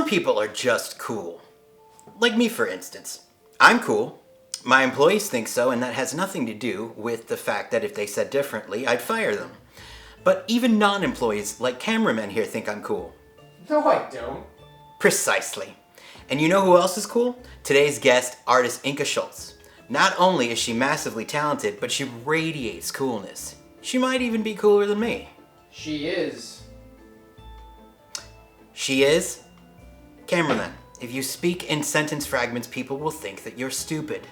Some people are just cool. Like me, for instance. I'm cool. My employees think so, and that has nothing to do with the fact that if they said differently, I'd fire them. But even non-employees, like cameramen here, think I'm cool. No, I don't. Precisely. And you know who else is cool? Today's guest, artist Inka Schulz. Not only is she massively talented, but she radiates coolness. She might even be cooler than me. She is. She is? Cameraman, if you speak in sentence fragments, people will think that you're stupid.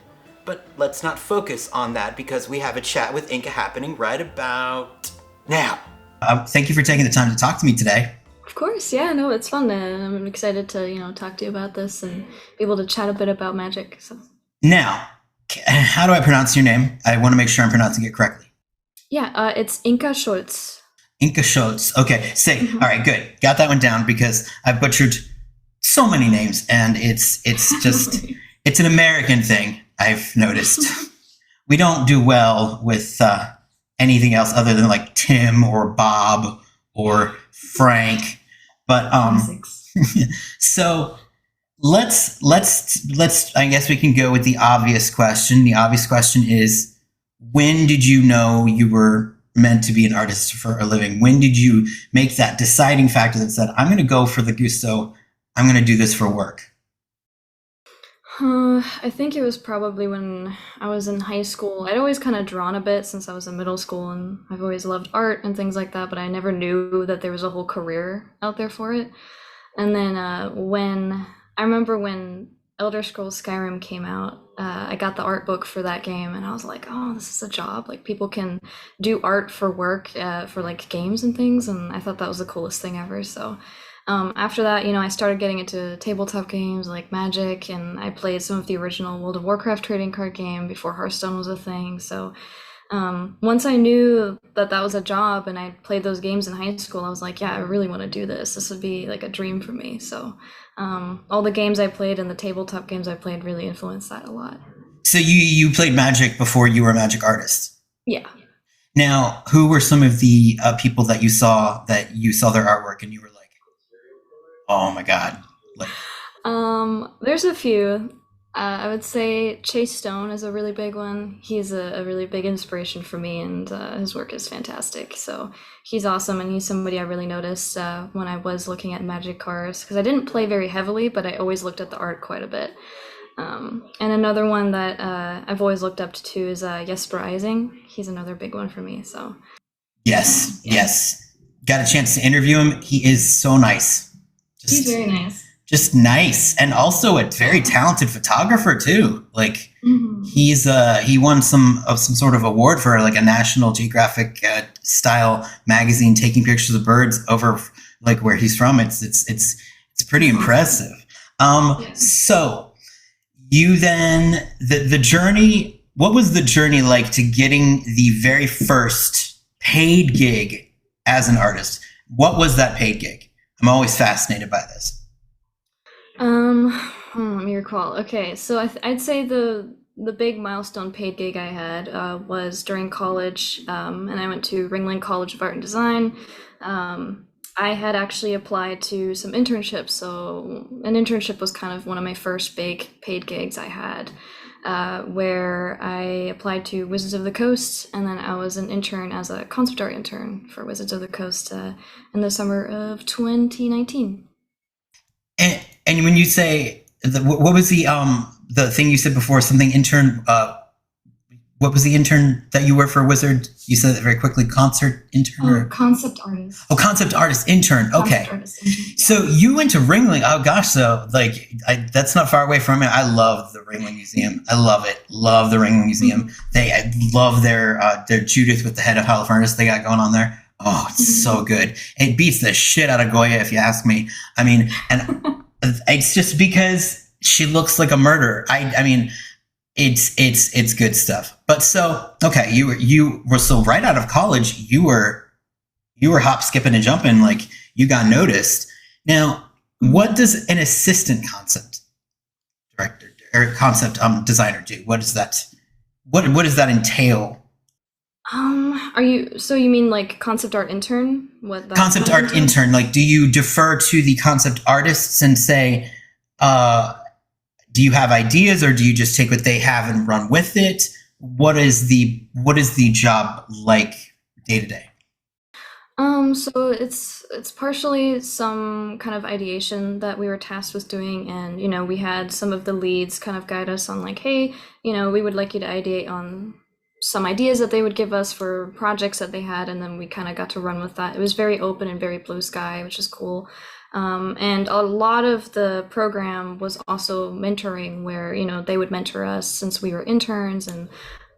But let's not focus on that because we have a chat with Inka happening right about now. Thank you for taking the time to talk to me today. Of course, yeah, no, it's fun. I'm excited to, talk to you about this and be able to chat a bit about magic. So. Now, how do I pronounce your name? I want to make sure I'm pronouncing it correctly. Yeah, it's Inka Schulz. Inka Schulz. Okay, all right, good. Got that one down because I've butchered so many names, and it's just it's an American thing. I've noticed we don't do well with anything else other than like Tim or Bob or Frank. But so let's I guess we can go with the obvious question. The obvious question is, when did you know you were meant to be an artist for a living? When did you make that deciding factor that said, I'm going to go for the gusto, I'm going to do this for work? I think it was probably when I was in high school. I'd always kind of drawn a bit since I was in middle school, and I've always loved art and things like that, but I never knew that there was a whole career out there for it. And then I remember when Elder Scrolls Skyrim came out, I got the art book for that game, and I was like, oh, this is a job. Like, people can do art for work, for like games and things, and I thought that was the coolest thing ever. So after that, I started getting into tabletop games like Magic, and I played some of the original World of Warcraft trading card game before Hearthstone was a thing. So once I knew that was a job and I played those games in high school, I was like, yeah, I really want to do this. This would be like a dream for me. So all the games I played and the tabletop games I played really influenced that a lot. So you played Magic before you were a Magic artist? Yeah. Now, who were some of the people that you saw their artwork and you were like, oh my God? Like, there's a few. I would say Chase Stone is a really big one. He's a really big inspiration for me, and his work is fantastic. So he's awesome, and he's somebody I really noticed when I was looking at Magic cards, because I didn't play very heavily, but I always looked at the art quite a bit. And another one that I've always looked up to is Jesper Ising. He's another big one for me. So yes. Got a chance to interview him. He is so nice. He's very nice. Just nice, and also a very talented photographer too. Like he won some sort of award for like a National Geographic style magazine, taking pictures of birds over like where he's from. It's pretty impressive. So you then the journey. What was the journey like to getting the very first paid gig as an artist? What was that paid gig? I'm always fascinated by this. Let me recall. Okay, so I'd say the big milestone paid gig I had was during college, and I went to Ringling College of Art and Design. I had actually applied to some internships, so an internship was kind of one of my first big paid gigs I had, where I applied to Wizards of the Coast, and then I was an intern as a concept art intern for Wizards of the Coast in the summer of 2019. And when you say, what was the thing you said before, something intern, what was the intern that you were for Wizard? You said it very quickly, concert intern? Or? Concept artist. Oh, concept artist intern. Okay. Artist intern, yeah. So you went to Ringling. Oh gosh. So like, that's not far away from me. I love the Ringling Museum. I love it. Love the Ringling Museum. I love their Judith with the head of Holofernes they got going on there. Oh, it's so good. It beats the shit out of Goya, if you ask me. I mean, and it's just because she looks like a murderer. I mean, it's good stuff. But so, okay, you were so right out of college, you were hop, skipping, and jumping, like you got noticed. Now, what does an assistant concept director or concept designer do? What is that? What does that entail? Are you, so you mean like concept art intern? What that Concept kind of art entails? intern, like, do you defer to the concept artists and say, uh, do you have ideas, or do you just take what they have and run with it? What is the job like day to day? So it's partially some kind of ideation that we were tasked with doing, and we had some of the leads kind of guide us on like, hey, we would like you to ideate on some ideas that they would give us for projects that they had, and then we kind of got to run with that. It was very open and very blue sky, which is cool. And a lot of the program was also mentoring, where they would mentor us since we were interns and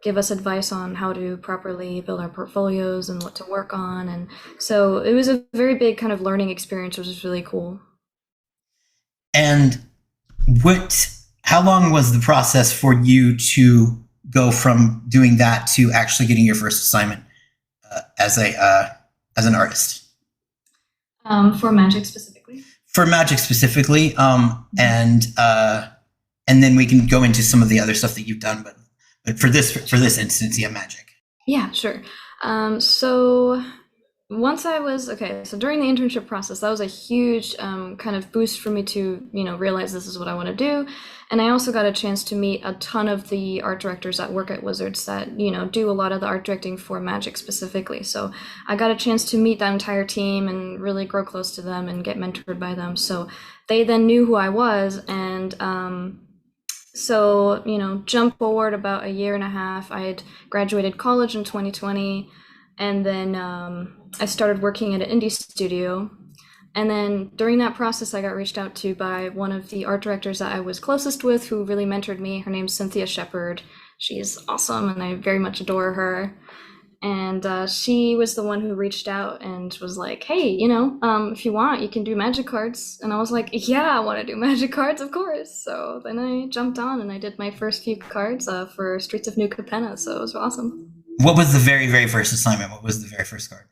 give us advice on how to properly build our portfolios and what to work on. And so it was a very big kind of learning experience, which was really cool. And how long was the process for you to go from doing that to actually getting your first assignment as an artist? For Magic specifically. For Magic specifically, and then we can go into some of the other stuff that you've done, but for this instance, yeah, Magic. Yeah, sure. So once I was okay, so during the internship process, that was a huge kind of boost for me to realize this is what I want to do. And I also got a chance to meet a ton of the art directors that work at Wizards that do a lot of the art directing for Magic specifically. So I got a chance to meet that entire team and really grow close to them and get mentored by them. So they then knew who I was, and so jump forward about a year and a half. I had graduated college in 2020, and then I started working at an indie studio. And then during that process, I got reached out to by one of the art directors that I was closest with, who really mentored me. Her name's Cynthia Shepard. She's awesome, and I very much adore her. And she was the one who reached out and was like, hey, if you want, you can do magic cards. And I was like, yeah, I want to do magic cards, of course. So then I jumped on and I did my first few cards for Streets of New Capenna. So it was awesome. What was the very, very first assignment? What was the very first card?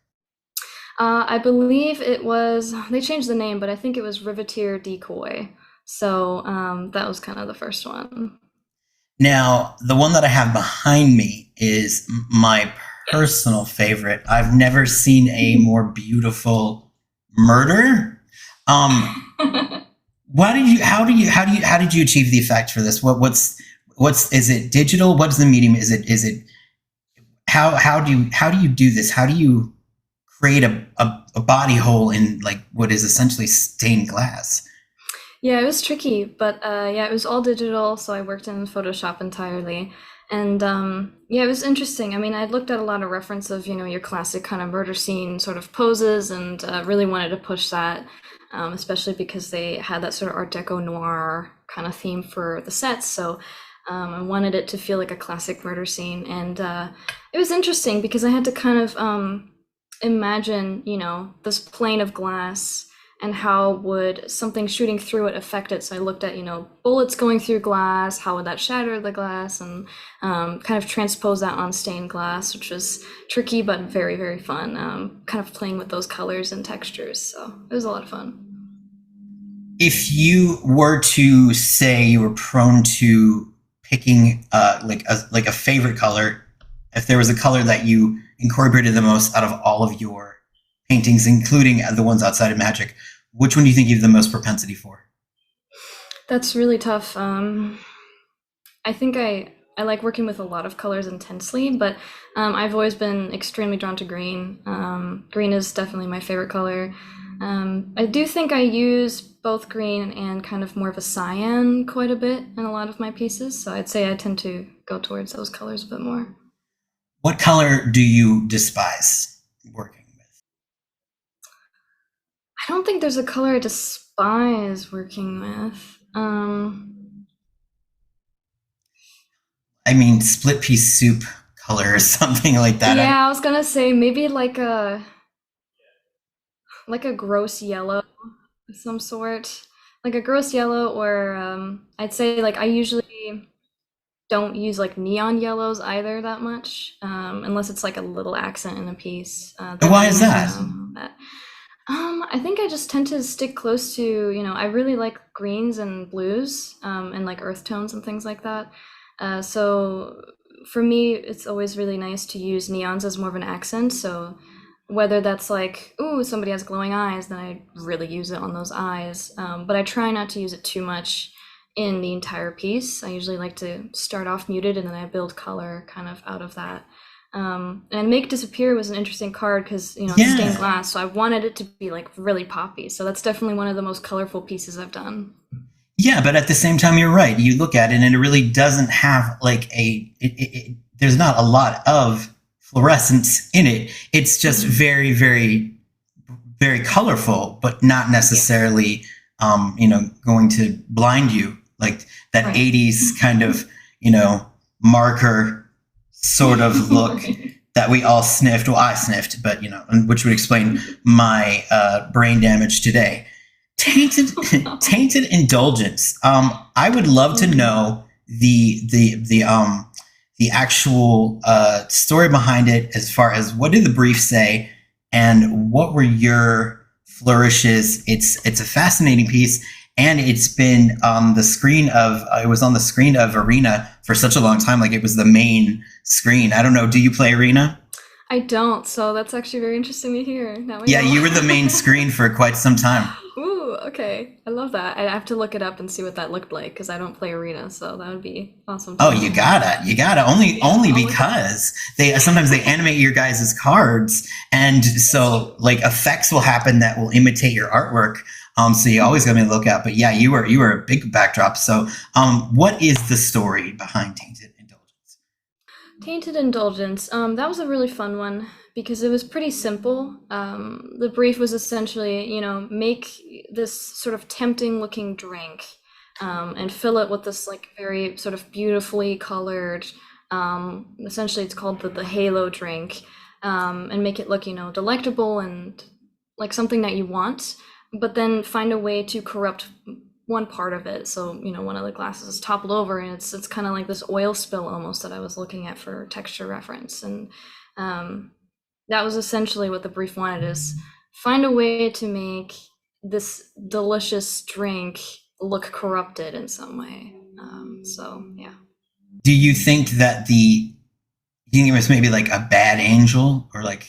I believe it was, they changed the name, but I think it was Riveteer Decoy. So that was kind of the first one. Now, the one that I have behind me is my personal favorite. I've never seen a more beautiful murder. How did you achieve the effect for this? Is it digital? What's the medium? Is it how do you do this? How do you create a body hole in like what is essentially stained glass? Yeah, it was tricky, but yeah, it was all digital, so I worked in Photoshop entirely. And yeah, it was interesting. I mean, I looked at a lot of reference of, your classic kind of murder scene sort of poses, and really wanted to push that, especially because they had that sort of Art Deco noir kind of theme for the sets. So I wanted it to feel like a classic murder scene. And it was interesting because I had to kind of imagine, this plane of glass and how would something shooting through it affect it. So I looked at, bullets going through glass, how would that shatter the glass, and kind of transpose that on stained glass, which was tricky but very, very fun, kind of playing with those colors and textures. So it was a lot of fun. If you were to say you were prone to picking like a favorite color, if there was a color that you incorporated the most out of all of your paintings, including the ones outside of Magic, which one do you think you have the most propensity for? That's really tough. I think I like working with a lot of colors intensely, but I've always been extremely drawn to green. Green is definitely my favorite color. I do think I use both green and kind of more of a cyan quite a bit in a lot of my pieces, so I'd say I tend to go towards those colors a bit more. What color do you despise working with? I don't think there's a color I despise working with. I mean, split pea soup color or something like that. Yeah, I was gonna say maybe like a gross yellow of some sort, like a gross yellow, or I'd say like I usually don't use like neon yellows either that much, unless it's like a little accent in a piece. Why is that? That. I think I just tend to stick close to, I really like greens and blues, and like earth tones and things like that. So for me, it's always really nice to use neons as more of an accent. So whether that's like, ooh, somebody has glowing eyes, then I really use it on those eyes. But I try not to use it too much in the entire piece. I usually like to start off muted and then I build color kind of out of that. And Make Disappear was an interesting card because, you know, it's stained glass, so I wanted it to be like really poppy. So that's definitely one of the most colorful pieces I've done. Yeah, but at the same time, you're right. You look at it and it really doesn't have like there's not a lot of fluorescence in it. It's just very, very, very colorful, but not necessarily, going to blind you like that Right. 80s kind of, marker sort of look that we all sniffed. Well, I sniffed, but, which would explain my brain damage today. Tainted indulgence. I would love to know the actual story behind it, as far as what did the brief say, and what were your flourishes. It's a fascinating piece, and it's been on the screen of it was on the screen of Arena for such a long time. Like it was the main screen. I don't know. Do you play Arena? I don't, so that's actually very interesting to hear. Now I Yeah, know. you were the main screen for quite some time. Ooh, okay. I love that. I have to look it up and see what that looked like because I don't play Arena, so that would be awesome. Oh, you gotta only I'll look because they sometimes they animate your guys' cards, and so like effects will happen that will imitate your artwork. So you always gotta be on the lookout. But yeah, you were a big backdrop. So what is the story behind Tainted Indulgence? Tainted Indulgence. That was a really fun one because it was pretty simple. The brief was essentially, make this sort of tempting looking drink, and fill it with this like very sort of beautifully colored, essentially it's called the Halo drink, and make it look, delectable and like something that you want, but then find a way to corrupt one part of it. So, one of the glasses is toppled over and it's kind of like this oil spill almost that I was looking at for texture reference. And that was essentially what the brief wanted, is find a way to make this delicious drink look corrupted in some way. So yeah. Do you think that it was maybe like a bad angel, or like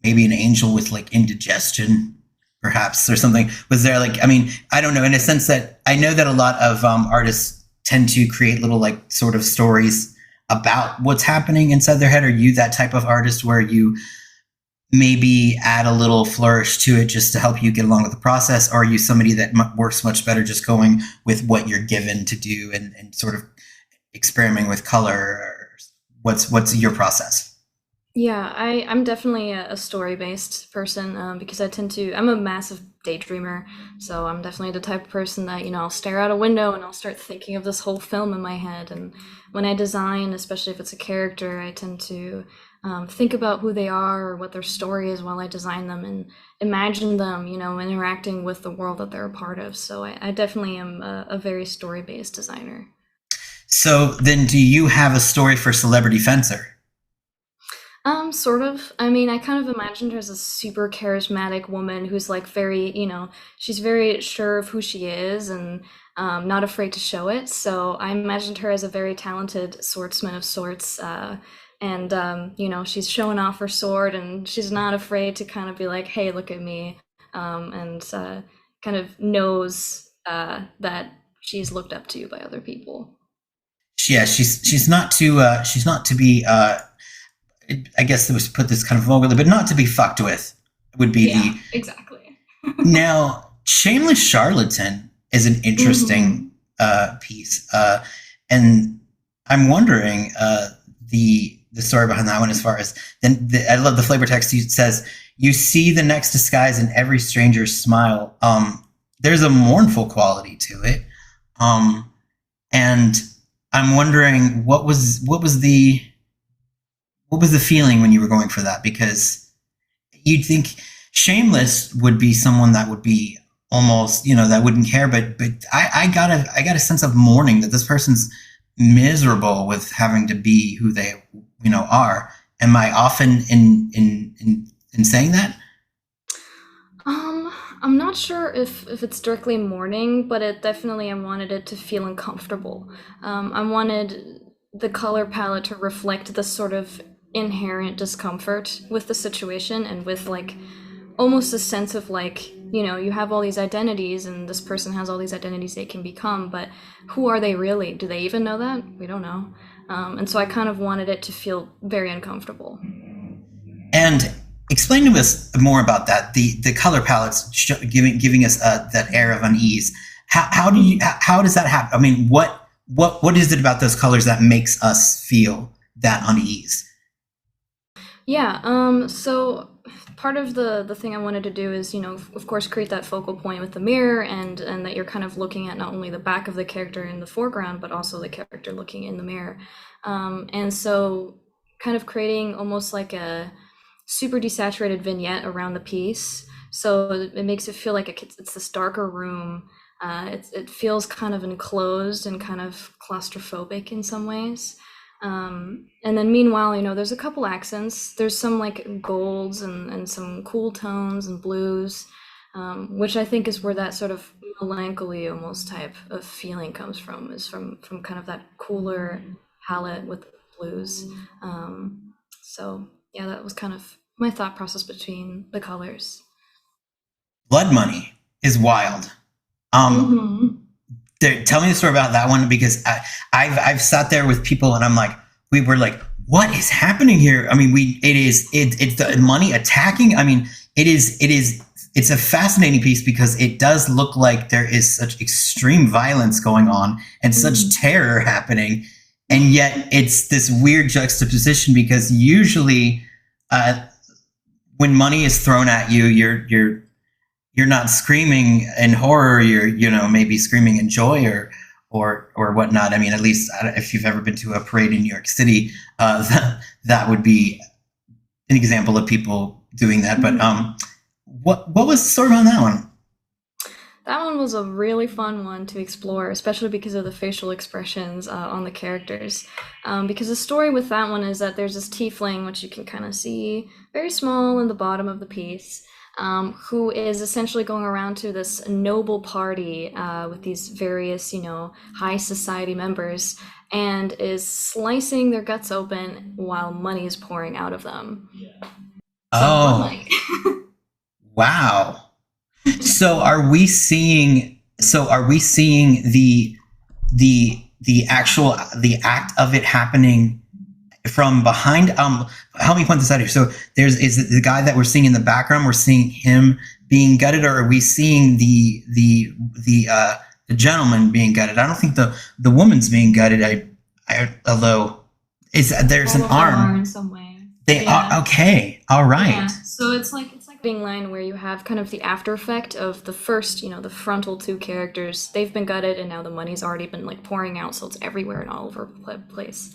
maybe an angel with like indigestion, perhaps, or something? Was there like, I mean, I don't know, in a sense that I know that a lot of artists tend to create little like sort of stories about what's happening inside their head. Are you that type of artist where you maybe add a little flourish to it just to help you get along with the process? Or are you somebody that works much better just going with what you're given to do and sort of experimenting with color? What's your process? Yeah, I'm definitely a story-based person, because I'm a massive daydreamer. So I'm definitely the type of person that, I'll stare out a window and I'll start thinking of this whole film in my head. And when I design, especially if it's a character, I tend to think about who they are or what their story is while I design them and imagine them, interacting with the world that they're a part of. So I definitely am a very story-based designer. So then do you have a story for Celebrity Fencer? Sort of. I mean, I kind of imagined her as a super charismatic woman who's like very, she's very sure of who she is and not afraid to show it. So I imagined her as a very talented swordsman of sorts. And, she's showing off her sword and she's not afraid to kind of be like, hey, look at me. And kind of knows that she's looked up to by other people. Yeah, she's not to be I guess it was put this kind of vulgarly, but not to be fucked with would be Yeah, exactly. Now, Shameless Charlatan is an interesting piece, and I'm wondering the story behind that one. As far as I love the flavor text. It says, "You see the next disguise in every stranger's smile." There's a mournful quality to it, and I'm wondering what was the feeling when you were going for that? Because you'd think Shameless would be someone that would be almost, that wouldn't care, but I got a sense of mourning that this person's miserable with having to be who they are. Am I often in saying that? I'm not sure if it's directly mourning, but I wanted it to feel uncomfortable. I wanted the color palette to reflect the sort of inherent discomfort with the situation, and with like almost a sense of like, you have all these identities and this person has all these identities they can become, but who are they really? Do they even know that? We don't know. And so I kind of wanted it to feel very uncomfortable. And explain to us more about that. The color palettes giving us that air of unease. How does that happen? I mean, what is it about those colors that makes us feel that unease? Yeah. So part of the thing I wanted to do is, of course, create that focal point with the mirror, and that you're kind of looking at not only the back of the character in the foreground, but also the character looking in the mirror. And so kind of creating almost like a super desaturated vignette around the piece. So it makes it feel like it's this darker room. It feels kind of enclosed and kind of claustrophobic in some ways. And then meanwhile, there's a couple accents. There's some like golds and some cool tones and blues, which I think is where that sort of melancholy almost type of feeling comes from, is from kind of that cooler palette with blues. So yeah, that was kind of my thought process between the colors. Blood Money is wild. Tell me the story about that one, because I've sat there with people and I'm like, we were like, what is happening here? I mean, it's the money attacking. I mean, it's a fascinating piece because it does look like there is such extreme violence going on and such terror happening. And yet it's this weird juxtaposition, because usually when money is thrown at you, you're not screaming in horror. You're maybe screaming in joy or whatnot. I mean, at least if you've ever been to a parade in New York City, that would be an example of people doing that. But what was the story on that one? That one was a really fun one to explore, especially because of the facial expressions on the characters. Because the story with that one is that there's this tiefling, which you can kind of see very small in the bottom of the piece, who is essentially going around to this noble party with these various, high society members, and is slicing their guts open while money is pouring out of them. Oh, wow. So are we seeing the act of it happening from behind? Help me point this out here. So is the guy that we're seeing in the background, we're seeing him being gutted, or are we seeing the gentleman being gutted? I don't think the woman's being gutted. Although there's an arm in some way. They are okay. All right. Yeah. So it's like being line where you have kind of the after effect of the first, the frontal two characters. They've been gutted, and now the money's already been like pouring out, so it's everywhere and all over the place.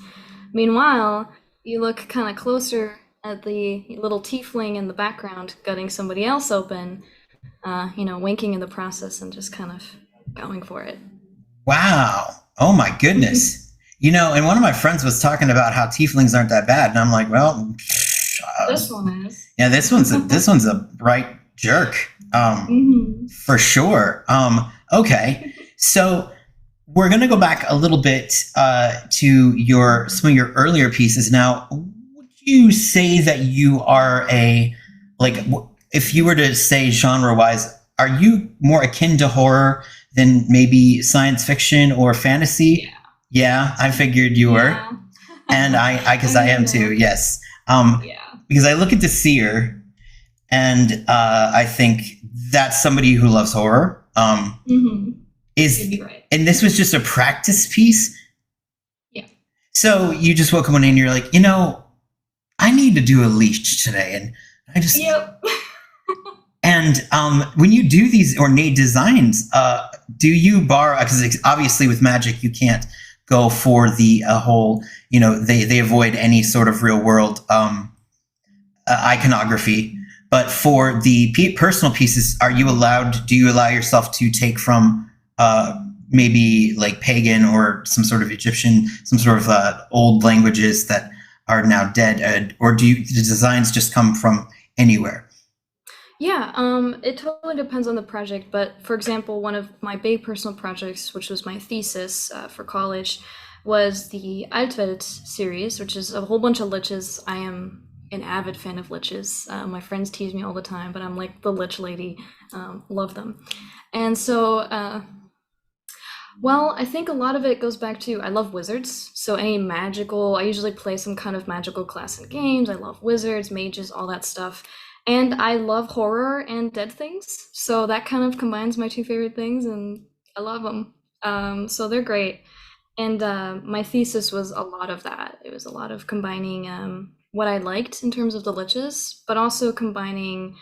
Meanwhile, you look kind of closer at the little tiefling in the background gutting somebody else open, winking in the process and just kind of going for it. Wow. Oh my goodness. And one of my friends was talking about how tieflings aren't that bad, and I'm like, well, this one is. Yeah, this one's a bright jerk, for sure. Okay, so we're gonna go back a little bit to some of your earlier pieces. Now, would you say that you are if you were to say genre-wise, are you more akin to horror than maybe science fiction or fantasy? Yeah, I figured you were, and because I am too. Yes, because I look at the seer, and I think that's somebody who loves horror. And this was just a practice piece. Yeah. So you just woke up one day and you're like, I need to do a leash today, and I just. Yep. And when you do these ornate designs, do you borrow? Because obviously with magic you can't go for the whole, they avoid any sort of real world iconography. But for the personal pieces, do you allow yourself to take from maybe like pagan or some sort of Egyptian, some sort of old languages that are now dead? Or do the designs just come from anywhere? Yeah, it totally depends on the project, but for example, one of my big personal projects, which was my thesis for college, was the Altwelt series, which is a whole bunch of liches. I am an avid fan of liches. My friends tease me all the time, but I'm like the lich lady. Love them. And so, well, I think a lot of it goes back to I love wizards. So any magical, I usually play some kind of magical class in games. I love wizards, mages, all that stuff. And I love horror and dead things. So that kind of combines my two favorite things, and I love them. So they're great. And my thesis was a lot of that. It was a lot of combining what I liked in terms of the liches, but also combining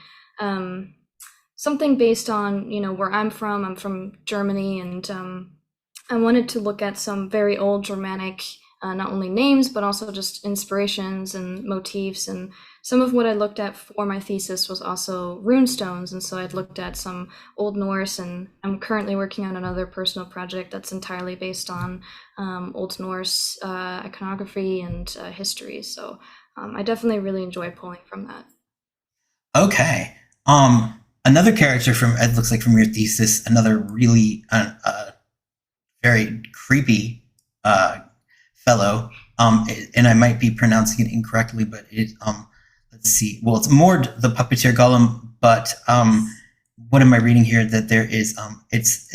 something based on, where I'm from. I'm from Germany, and I wanted to look at some very old Germanic, not only names, but also just inspirations and motifs. And some of what I looked at for my thesis was also runestones. And so I'd looked at some Old Norse, and I'm currently working on another personal project that's entirely based on Old Norse iconography and history. So I definitely really enjoy pulling from that. Okay. Another character from, it looks like from your thesis, another really very creepy fellow, and I might be pronouncing it incorrectly, but let's see. Well, it's Mord the Puppeteer Golem, but what am I reading here? That there is it's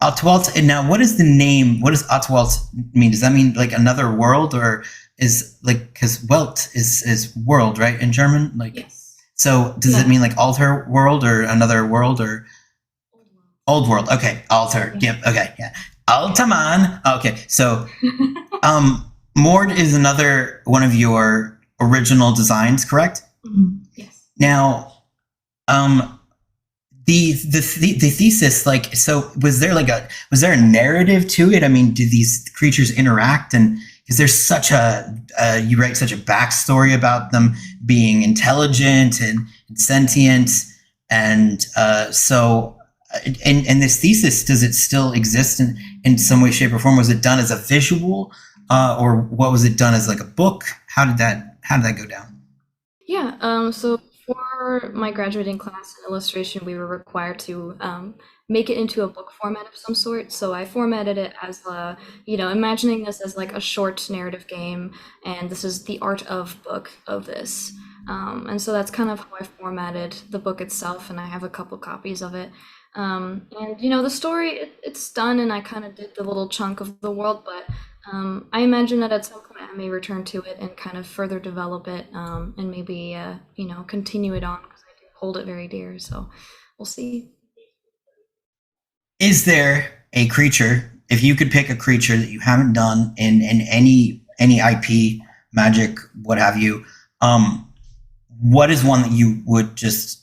Otwalt. And now, what is the name? What does Otwalt mean? Does that mean like another world, or is like, because Welt is world, right, in German? Like, yes. So does it mean like alter world or another world or old world? Okay, alter. Yeah. Yep. Okay, yeah. Altaman. Okay, so Mord is another one of your original designs, correct? Mm-hmm. Yes. Now, the thesis, like, so was there a narrative to it? I mean, did these creatures interact? And because there's such you write such a backstory about them being intelligent and sentient, and so. In this thesis, does it still exist in some way, shape, or form? Was it done as a visual, or what was it done as like a book? How did that go down? Yeah. So for my graduating class in illustration, we were required to make it into a book format of some sort. So I formatted it as imagining this as like a short narrative game, and this is the art of book of this. And so that's kind of how I formatted the book itself, and I have a couple copies of it. And the story, it's done, and I kind of did the little chunk of the world, but I imagine that at some point I may return to it and kind of further develop it, and maybe continue it on, because I do hold it very dear. So we'll see. Is there a creature, if you could pick a creature that you haven't done in any IP, magic, what have you, what is one that you would just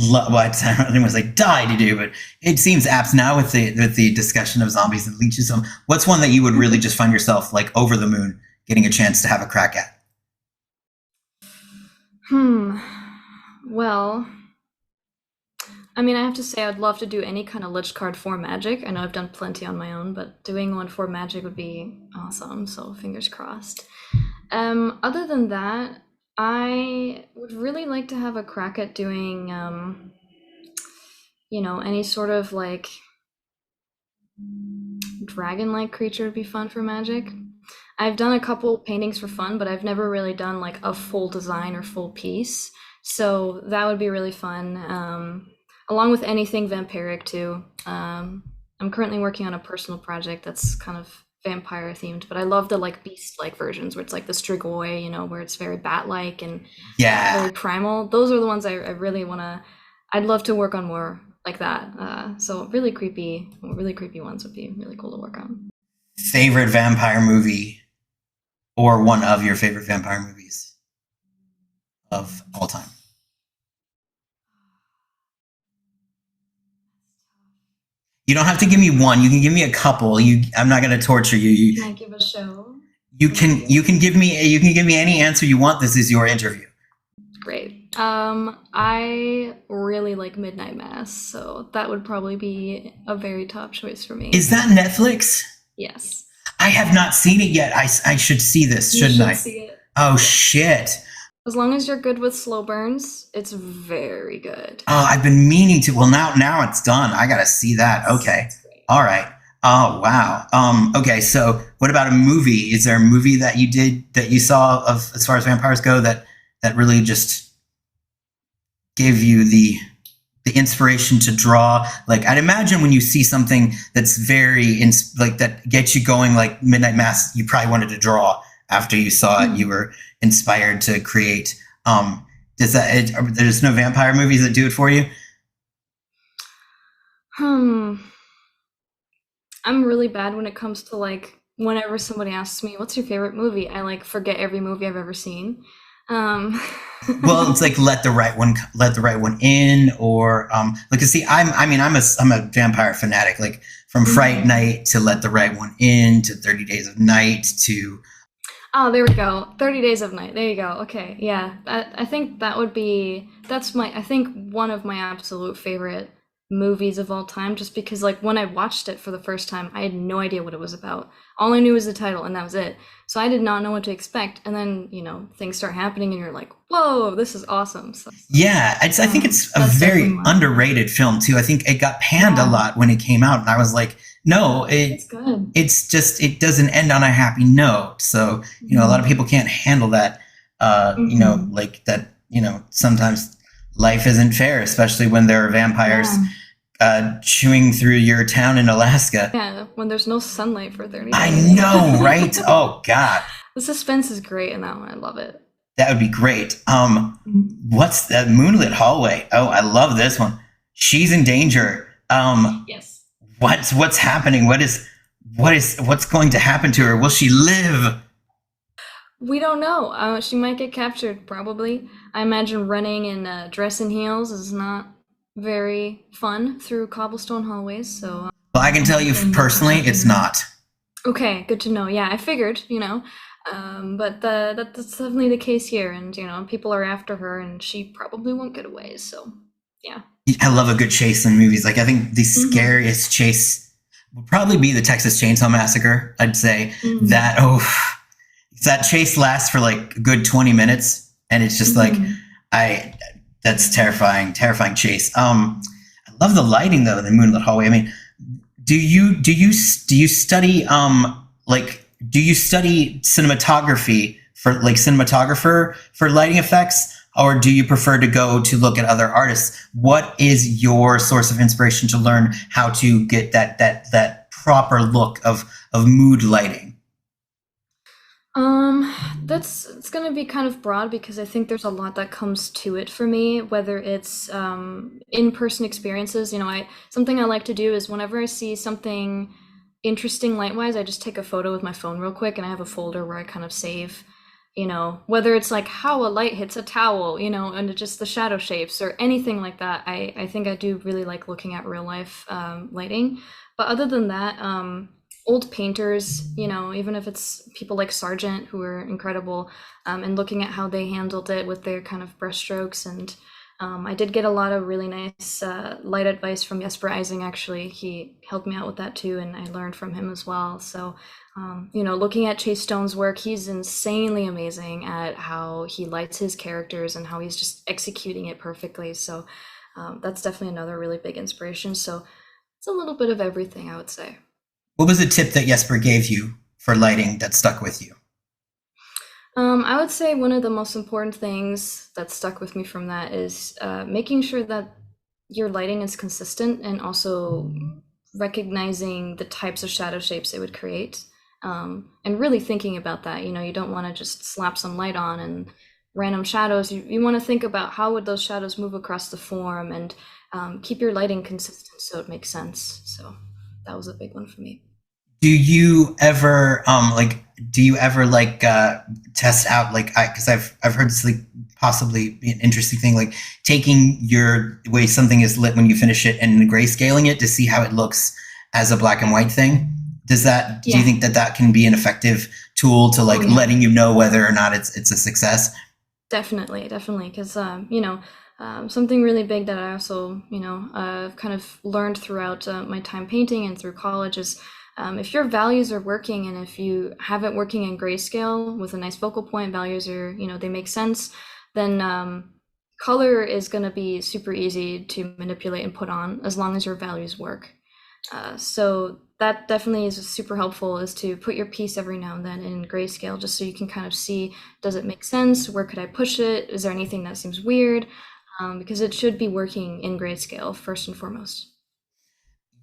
well, I don't want to say die to do, but it seems apt now with the discussion of zombies and leeches. What's one that you would really just find yourself like over the moon getting a chance to have a crack at? Well, I mean, I have to say I'd love to do any kind of lich card for Magic. I know I've done plenty on my own, but doing one for Magic would be awesome. So fingers crossed. Other than that, I would really like to have a crack at doing, any sort of like dragon-like creature would be fun for Magic. I've done a couple paintings for fun, but I've never really done like a full design or full piece. So that would be really fun. Along with anything vampiric too. I'm currently working on a personal project that's kind of vampire themed, but I love the like beast like versions where it's like the Strigoi, where it's very bat like and very primal. Those are the ones I really want to. I'd love to work on more like that. So really creepy ones would be really cool to work on. Favorite vampire movie, or one of your favorite vampire movies of all time? You don't have to give me one. You can give me a couple. I'm not going to torture you. Can I give a show? You can give me any answer you want. This is your interview. Great. I really like Midnight Mass, so that would probably be a very top choice for me. Is that Netflix? Yes. I have not seen it yet. I should see this, shouldn't I? See it. Oh shit. As long as you're good with slow burns, it's very good. Oh, I've been meaning to. Well, now it's done. I gotta see that. Okay. All right. Oh wow. Okay, so what about a movie? Is there a movie that you did that you saw of as far as vampires go that really just gave you the inspiration to draw? Like I'd imagine when you see something that's like that gets you going, like Midnight Mass, you probably wanted to draw after you saw it. You were inspired to create. Does that? There's no vampire movies that do it for you? Hmm. I'm really bad when it comes to like whenever somebody asks me, "What's your favorite movie?" I like forget every movie I've ever seen. Um, Well, it's like let the right one in, or like see, I'm a vampire fanatic. Like from Fright Mhm. Night to Let the Right One In to 30 Days of Night to Oh, there we go. 30 Days of Night. There you go. Okay. Yeah. I think that would be I think one of my absolute favorite movies of all time just because like when I watched it for the first time, I had no idea what it was about. All I knew was the title and that was it. So I did not know what to expect. And then, things start happening and you're like, "Whoa, this is awesome." So, yeah. I think it's a that's definitely very one. underrated film too. I think it got panned a Yeah, lot when it came out, and I was like, no, it's good. it's just it doesn't end on a happy note. So a lot of Mhm. people can't handle that. Mhm. Like that. Sometimes life isn't fair, especially when there are vampires Yeah. chewing through your town in Alaska. Yeah, when there's no sunlight for 30 I days. know, right? Oh God, The suspense is great in that one. I love it. that would be great. Mhm. What's that moonlit hallway? Oh, I love this one. She's in danger. Yes. What's happening? What's going to happen to her? Will she live? We don't know. She might get captured, probably. I imagine running in dress and heels is not very fun through cobblestone hallways, so Well, I can I'm tell you hoping that personally, she's it's doing. not. Okay, good to know. Yeah, I figured. But that's definitely the case here, and people are after her, and she probably won't get away. So, yeah. I love a good chase in movies. Like I think the Hmm. scariest chase would probably be the Texas Chainsaw Massacre. I'd say that. Mm. Oh, that chase lasts for like a good 20 minutes, and it's just like Hmm. I. That's terrifying, terrifying chase. I love the lighting though in the moonlit hallway. I mean, do you study like do you study cinematography for like cinematographer for lighting effects, or do you prefer to go to look at other artists? What is your source of inspiration to learn how to get that proper look of mood lighting? Um, that's it's gonna be kind of broad because I think there's a lot that comes to it for me, whether it's in-person experiences. Something I like to do is whenever I see something interesting light-wise, I just take a photo with my phone real quick and I have a folder where I kind of save, whether it's like how a light hits a towel, and just the shadow shapes or anything like that. I think I do really like looking at real life lighting. But other than that, old painters, even if it's people like Sargent who are incredible, and looking at how they handled it with their kind of brushstrokes. And I did get a lot of really nice light advice from Jesper Eising, actually. He helped me out with that too, and I learned from him as well. So, looking at Chase Stone's work, he's insanely amazing at how he lights his characters and how he's just executing it perfectly. So, that's definitely another really big inspiration. So, it's a little bit of everything, I would say. What was a tip that Jesper gave you for lighting that stuck with you? I would say one of the most important things that stuck with me from that is making sure that your lighting is consistent and also recognizing the types of shadow shapes it would create. And really thinking about that. You don't want to just slap some light on and random shadows. You want to think about how would those shadows move across the form and keep your lighting consistent so it makes sense. So that was a big one for me. Do you ever like test out like I because I've heard this like possibly be an interesting thing, like taking your way something is lit when you finish it and grayscaling it to see how it looks as a black and white thing? Do you Yeah. think that can be an effective tool to Oh, like yeah. letting you know whether or not it's a success? Definitely, definitely, because something really big that I also kind of learned throughout my time painting and through college is if your values are working and if you have it working in grayscale with a nice focal point, values are they make sense, then color is going to be super easy to manipulate and put on as long as your values work. So that definitely is super helpful, is to put your piece every now and then in grayscale just so you can kind of see, does it make sense? Where could I push it? Is there anything that seems weird? Because it should be working in grayscale first and foremost.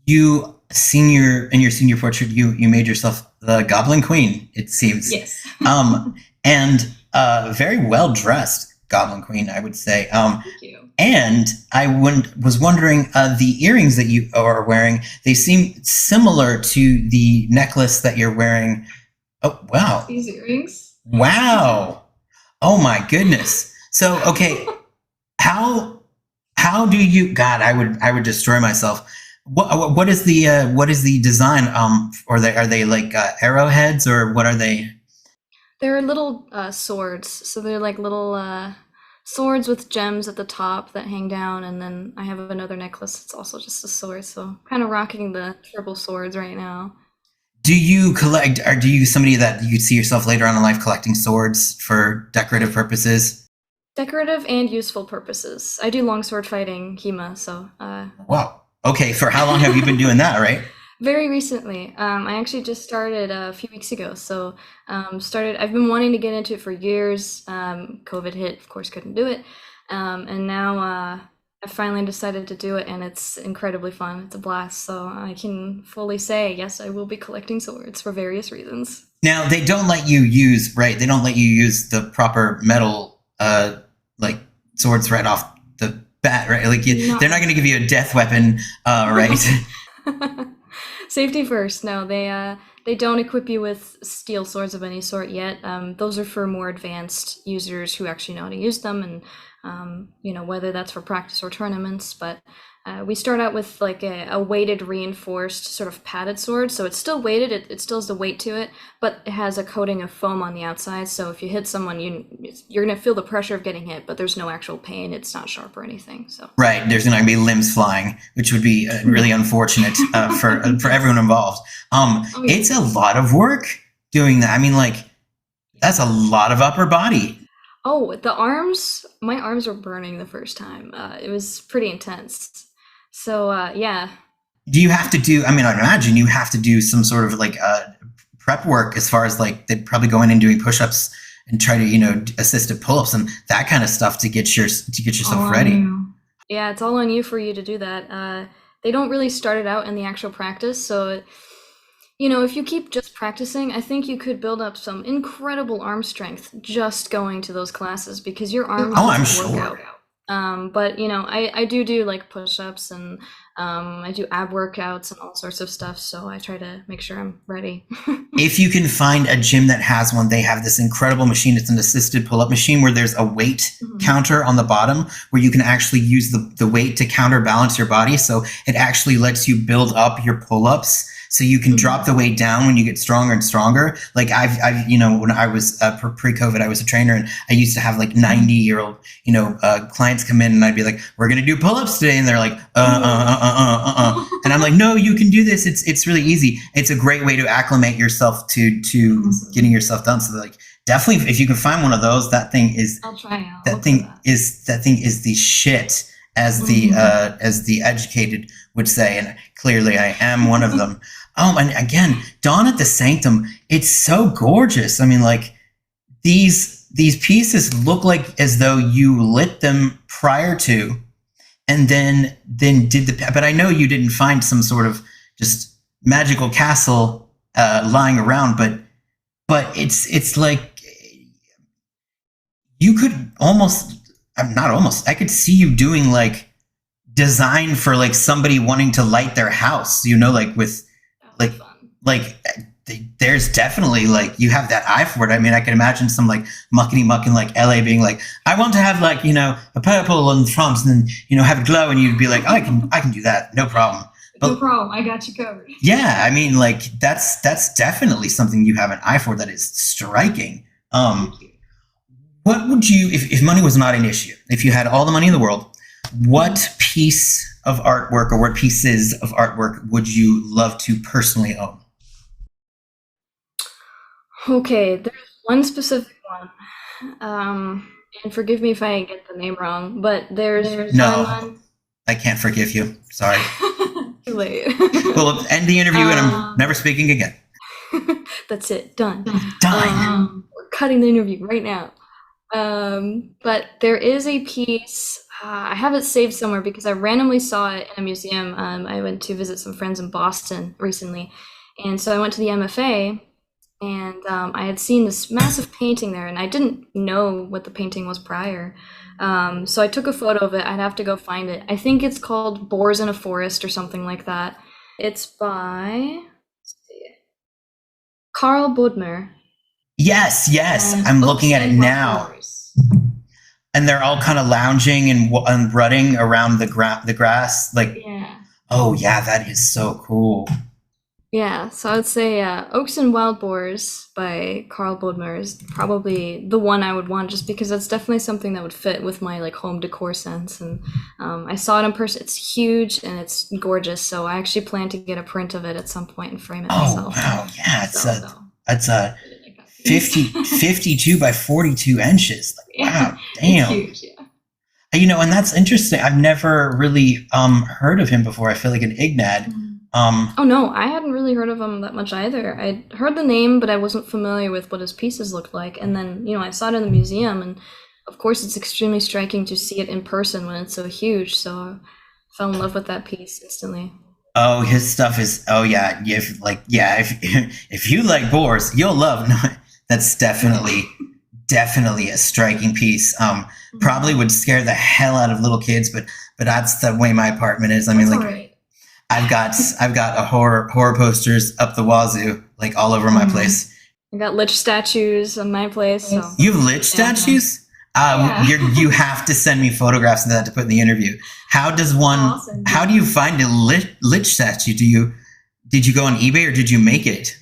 You senior in your senior portrait, you made yourself the Goblin Queen, it seems. Yes. And very well dressed Goblin Queen, I would say. Thank you. And I was wondering, the earrings that you are wearing, they seem similar to the necklace that you're wearing. Oh, wow. These earrings? Wow. Oh my goodness. So, okay, how do you, God, I would destroy myself. What is the design? Are they like arrowheads, or what are they? They're little swords, so they're like little swords with gems at the top that hang down, and then I have another necklace that's also just a sword, so kind of rocking the triple swords right now. Do you collect, or do you somebody that you see yourself later on in life collecting swords for decorative purposes? Decorative and useful purposes. I do longsword fighting, Hema, so Wow. Okay, for how long have you been doing that, right? very recently. I actually just started a few weeks ago, so I've been wanting to get into it for years. COVID hit, of course, couldn't do it, and now I finally decided to do it, and it's incredibly fun. It's a blast, so I can fully say yes, I will be collecting swords for various reasons. Now, they don't let you use, right? They don't let you use the proper metal, like swords right off the bat, right? Like No. they're not going to give you a death weapon, right? Safety first. No, they don't equip you with steel swords of any sort yet. Those are for more advanced users who actually know how to use them, and whether that's for practice or tournaments. But we start out with like a weighted, reinforced, sort of padded sword. So it's still weighted. It still has the weight to it, but it has a coating of foam on the outside. So if you hit someone, you're gonna feel the pressure of getting hit, but there's no actual pain. It's not sharp or anything. So Right. There's going to be limbs flying, which would be really unfortunate for everyone involved. Oh, yeah. It's a lot of work doing that. I mean, like, that's a lot of upper body. Oh, the arms. My arms were burning the first time. It was pretty intense. So yeah. Do you have to do, I mean, I'd imagine you have to do some sort of like prep work, as far as like they'd probably go in and doing push-ups and try to, assisted pull-ups and that kind of stuff to get yourself All on ready. you. Yeah, it's all on you for you to do that. They don't really start it out in the actual practice, so if you keep just practicing, I think you could build up some incredible arm strength just going to those classes, because your arms Oh, I'm just work sure. out. But I do like push-ups, and I do ab workouts and all sorts of stuff, so I try to make sure I'm ready. If you can find a gym that has one, they have this incredible machine. It's an assisted pull-up machine where there's a weight counter on the bottom where you can actually use the weight to counterbalance your body. So it actually lets you build up your pull-ups. So you can drop the weight down when you get stronger and stronger. Like I've when I was pre-COVID, I was a trainer, and I used to have like 90-year-old, clients come in, and I'd be like, "We're gonna do pull-ups today," and they're like, and I'm like, "No, you can do this. It's really easy. It's a great way to acclimate yourself to getting yourself done." So like, definitely, if you can find one of those, that thing is I'll try out. that thing is the shit, as the educated would say, and clearly I am one of them. And again, Dawn at the Sanctum, it's so gorgeous. I mean, like, these pieces look like as though you lit them prior to, and then did but I know you didn't find some sort of just magical castle lying around, but it's like you could not almost, I could see you doing like design for like somebody wanting to light their house, like with like Fun. like there's definitely like, you have that eye for it. I mean, I can imagine some like muckety muck in like LA being like, I want to have like, a purple on the front, and then, have it glow, and you'd be like, oh, I can do that, no problem. No problem. I got you covered. Yeah, I mean, like, that's definitely something you have an eye for that is striking. What would you, if money was not an issue, if you had all the money in the world, what piece of artwork, or what pieces of artwork would you love to personally own? Okay, there's one specific one. And forgive me if I get the name wrong, but there's No. one. I can't forgive you. Sorry. Too late. We'll end the interview and I'm Um, never speaking again. That's it. Done. Done. We're cutting the interview right now. But there is a piece. I have it saved somewhere because I randomly saw it in a museum. I went to visit some friends in Boston recently, and so I went to the MFA, and I had seen this massive painting there, and I didn't know what the painting was prior. So I took a photo of it. I'd have to go find it. I think it's called Boars in a Forest or something like that. It's by, let's see, Carl Bodmer. Yes, yes. And I'm looking at it Ocean now. Boars. And they're all kind of lounging and rutting around the grass. Like, Yeah. oh yeah, that is so cool. Yeah, so I would say Oaks and Wild Boars by Carl Bodmer is probably the one I would want, just because that's definitely something that would fit with my like home decor sense. And I saw it in person. It's huge and it's gorgeous. So I actually plan to get a print of it at some point and frame it Oh myself. wow, yeah, So, it's a I really like that piece. 52 by 42 inches. Like, wow, It's damn. huge, yeah. You know, and that's interesting. I've never really heard of him before. I feel like an Ignad. Oh no, I hadn't really heard of him that much either. I'd heard the name, but I wasn't familiar with what his pieces looked like. And then, I saw it in the museum, and of course it's extremely striking to see it in person when it's so huge. So I fell in love with that piece instantly. Oh, his stuff is. Oh yeah, if if you like boars, you'll love. No, that's definitely a striking piece. Probably would scare the hell out of little kids, but that's the way my apartment is. I mean, That's like. all right. I've got a horror posters up the wazoo, like all over my place. I got lich statues on my place. So You have lich statues? Yeah. You have to send me photographs of that to put in the interview. How does one? Awesome. How do you find a lich statue? Did you go on eBay or did you make it?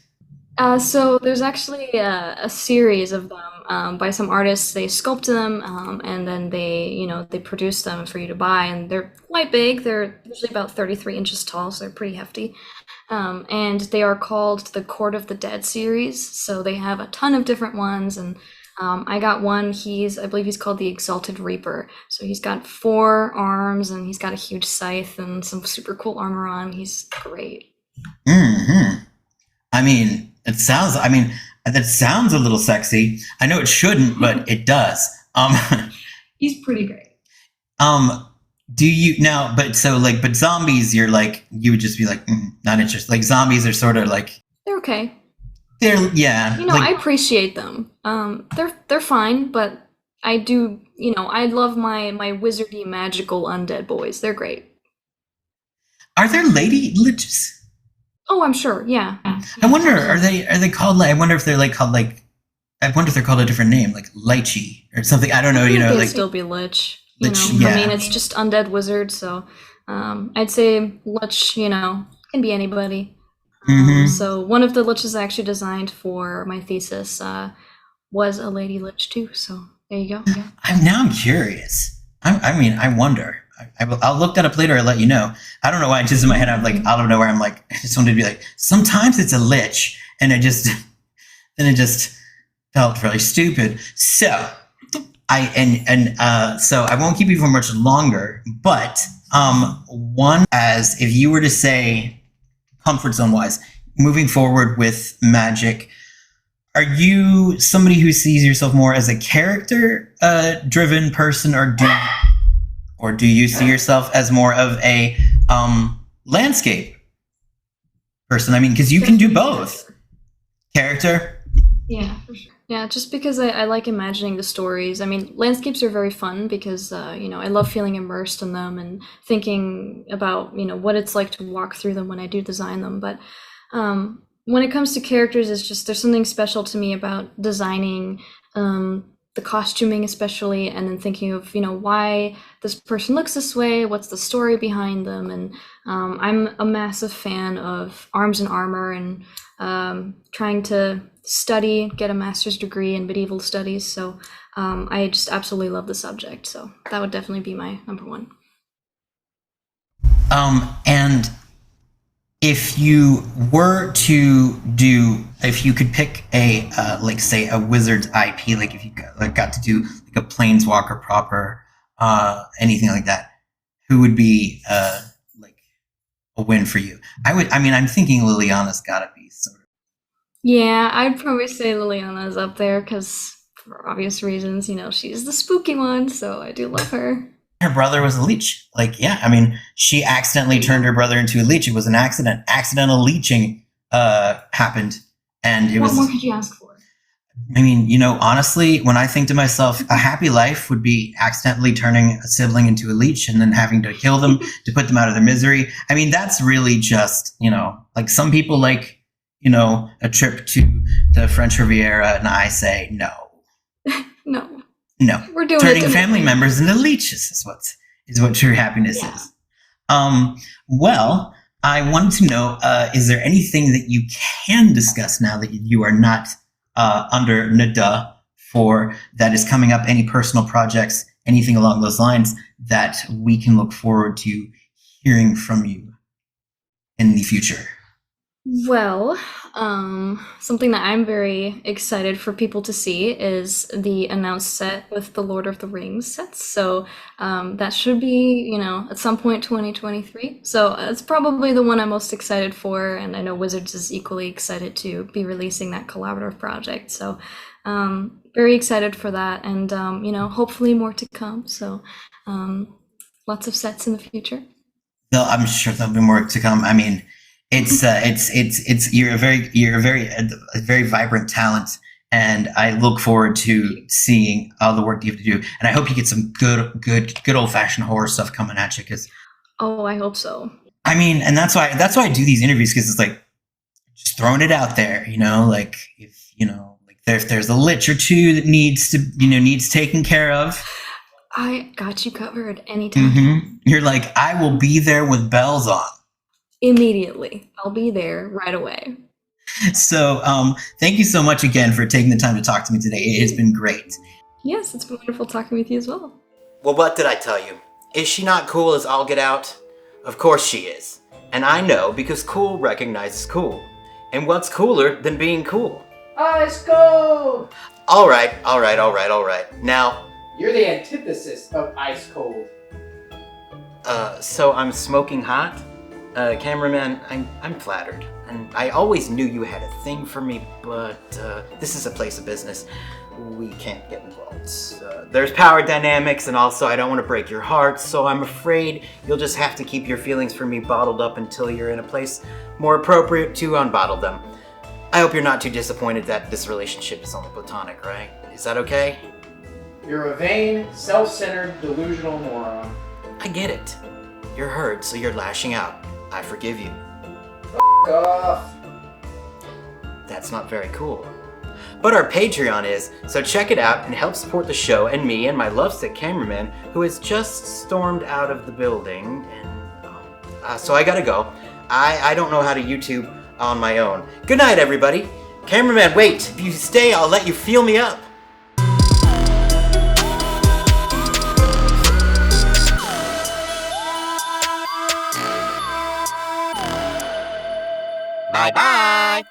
So there's actually a series of them by some artists. They sculpt them, and then they produce them for you to buy, and they're quite big. They're usually about 33 inches tall, so they're pretty hefty. And they are called the Court of the Dead series. So they have a ton of different ones, and I got one. I believe he's called the Exalted Reaper. So he's got 4 arms, and he's got a huge scythe and some super cool armor on. He's great. Hmm. I mean, that sounds a little sexy. I know it shouldn't, but it does. He's pretty great. Do you now? But zombies, you would just be like, not interested. Like zombies are sort of like They're okay. yeah. I appreciate them. They're fine, but I do. I love my wizardy magical undead boys. They're great. Are there lady liches? Oh, I'm sure. Yeah. I wonder, are they called? I wonder if they're called I wonder if they're called a different name, like lychee or something. I don't know. They'd Like still be lich. Lich, I yeah. mean, it's just undead wizard, so I'd say lich. Can be anybody. Mhm. So one of the liches I actually designed for my thesis was a lady lich too. So there you go. Yeah. I'm curious. I wonder. I'll look that up later. I'll let you know. I don't know why. Just in my head, I'm like out of nowhere. I'm like, I just wanted to be like. Sometimes it's a lich, and it just felt really stupid. So so I won't keep you for much longer. But as if you were to say, comfort zone wise, moving forward with Magic, are you somebody who sees yourself more as a character driven person, or do you see yourself as more of a landscape person? I mean, because you can do both. Character? Yeah, for sure. Yeah, just because I like imagining the stories. I mean, landscapes are very fun because, I love feeling immersed in them and thinking about, what it's like to walk through them when I do design them. But when it comes to characters, there's something special to me about designing the costuming especially, and then thinking of, why this person looks this way, what's the story behind them. And I'm a massive fan of arms and armor, and trying to get a master's degree in medieval studies. So I just absolutely love the subject. So that would definitely be my number one. And if you could pick a say a Wizards IP, like if you got to do like a Planeswalker proper, anything like that, who would be a win for you. I'm thinking Liliana's gotta be sort of. Yeah, I'd probably say Liliana's up there because for obvious reasons, she's the spooky one, so I do love her. Her brother was a leech. Like, yeah, she accidentally turned her brother into a leech. It was an accident. Accidental leeching happened. And it was. What more could you ask for? Honestly, when I think to myself, a happy life would be accidentally turning a sibling into a leech and then having to kill them to put them out of their misery. That's really just, like some people like, a trip to the French Riviera, and I say no. No. We're doing turning family members into leeches is what true happiness is. Well, I wanted to know, is there anything that you can discuss now that you are not under NADA for that is coming up? Any personal projects, anything along those lines that we can look forward to hearing from you in the future? Well, something that I'm very excited for people to see is the announced set with the Lord of the Rings sets. So that should be, at some point 2023. So it's probably the one I'm most excited for, and I know Wizards is equally excited to be releasing that collaborative project. So very excited for that, and hopefully more to come. So lots of sets in the future. I'm sure there'll be more to come. You're a very vibrant talent, and I look forward to seeing all the work you have to do. And I hope you get some good old fashioned horror stuff coming at you. Because I hope so. And that's why I do these interviews, because it's like just throwing it out there. Like if there's a lich or two that needs taken care of. I got you covered anytime. Mm-hmm. You're like, I will be there with bells on. Immediately. I'll be there right away. So thank you so much again for taking the time to talk to me today. It has been great. Yes, it's been wonderful talking with you as well. Well, what did I tell you? Is she not cool as all get out? Of course she is. And I know, because cool recognizes cool. And what's cooler than being cool? Ice cold! All right. Now, You're the antithesis of ice cold. so I'm smoking hot? Cameraman, I'm flattered. And I always knew you had a thing for me, but this is a place of business. We can't get involved. There's power dynamics, and also I don't want to break your heart, so I'm afraid you'll just have to keep your feelings for me bottled up until you're in a place more appropriate to unbottle them. I hope you're not too disappointed that this relationship is only platonic, right? Is that okay? You're a vain, self-centered, delusional moron. I get it. You're hurt, so you're lashing out. I forgive you. F*** off. That's not very cool. But our Patreon is, so check it out and help support the show and me and my lovesick cameraman who has just stormed out of the building. And so I gotta go. I don't know how to YouTube on my own. Good night, everybody. Cameraman, wait. If you stay, I'll let you feel me up. Bye-bye.